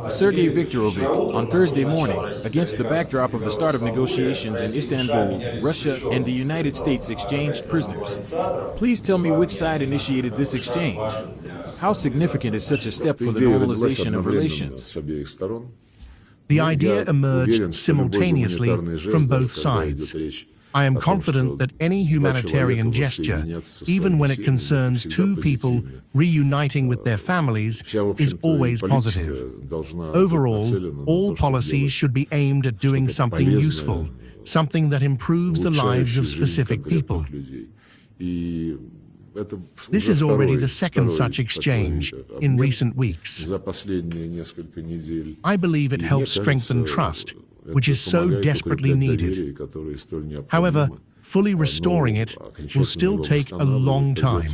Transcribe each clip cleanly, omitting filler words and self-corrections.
Sergey Viktorovich, on Thursday morning, against the backdrop of the start of negotiations in Istanbul, Russia and the United States exchanged prisoners. Please tell me which side initiated this exchange. How significant is such a step for the normalization of relations? The idea emerged simultaneously from both sides. I am confident that any humanitarian gesture, even when it concerns two people reuniting with their families, is always positive. Overall, all policies should be aimed at doing something useful, something that improves the lives of specific people. This is already the second such exchange in recent weeks. I believe it helps strengthen trust, which is so desperately needed. However, fully restoring it will still take a long time.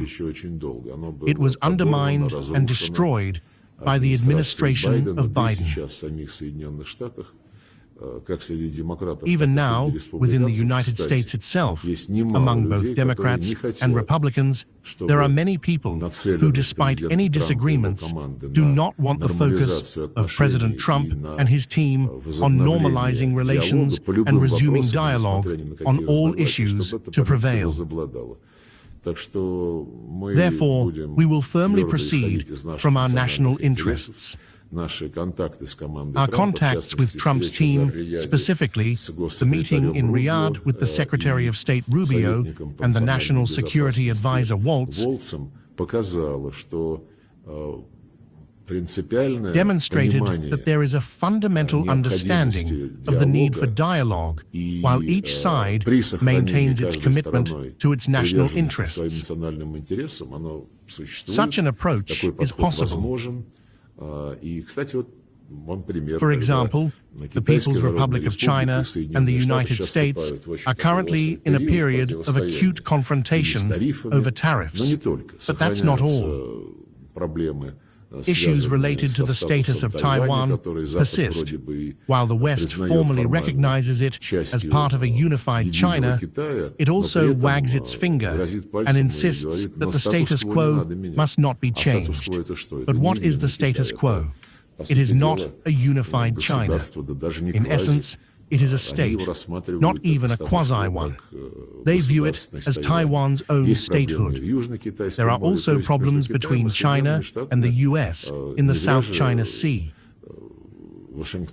It was undermined and destroyed by the administration of Biden. Even now, within the United States itself, among both Democrats and Republicans, there are many people who, despite any disagreements, do not want the focus of President Trump and his team on normalizing relations and resuming dialogue on all issues to prevail. Therefore, we will firmly proceed from our national interests. Our contacts with Trump's team, specifically the meeting in Riyadh with the Secretary of State Rubio and the National Security Advisor Waltz, demonstrated that there is a fundamental understanding of the need for dialogue, while each side maintains its commitment to its national interests. Such an approach is possible. For example, the People's Republic of China and the United States are currently in a period of acute confrontation over tariffs. But that's not all. Issues related to the status of Taiwan persist. While the West formally recognizes it as part of a unified China, it also wags its finger and insists that the status quo must not be changed. But what is the status quo? It is not a unified China. In essence, it is a state, not even a quasi-one. They view it as Taiwan's own statehood. There are also problems between China and the U.S. in the South China Sea.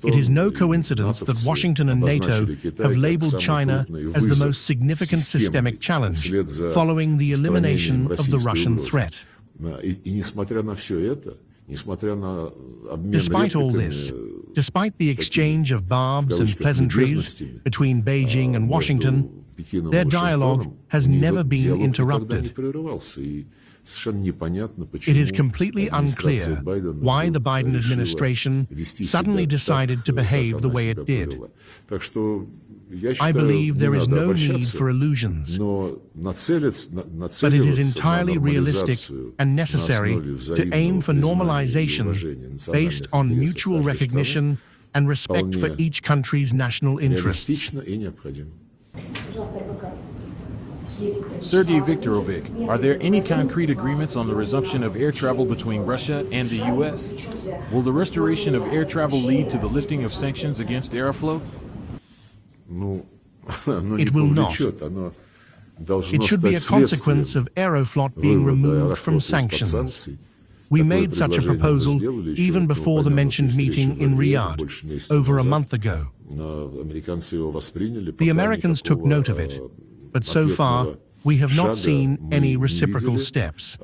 It is no coincidence that Washington and NATO have labeled China as the most significant systemic challenge, following the elimination of the Russian threat. Despite all this, despite the exchange of barbs and pleasantries between Beijing and Washington, their dialogue has never been interrupted. It is completely unclear why the Biden administration suddenly decided to behave the way it did. I believe there is no need for illusions, but it is entirely realistic and necessary to aim for normalization based on mutual recognition and respect for each country's national interests. Sergey Viktorovich, are there any concrete agreements on the resumption of air travel between Russia and the U.S.? Will the restoration of air travel lead to the lifting of sanctions against Aeroflot? It will not. It should be a consequence of Aeroflot being removed from sanctions. We made such a proposal even before the mentioned meeting in Riyadh, over a month ago. The Americans took note of it, but so far we have not seen any reciprocal steps.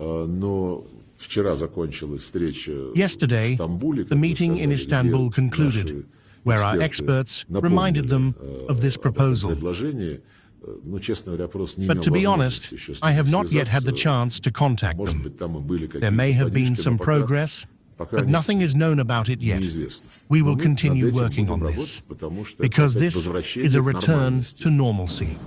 Yesterday, the meeting in Istanbul concluded, where our experts reminded them of this proposal. But to be honest, I have not yet had the chance to contact them. There may have been some progress, but nothing is known about it yet. We will continue working on this, because this is a return to normalcy.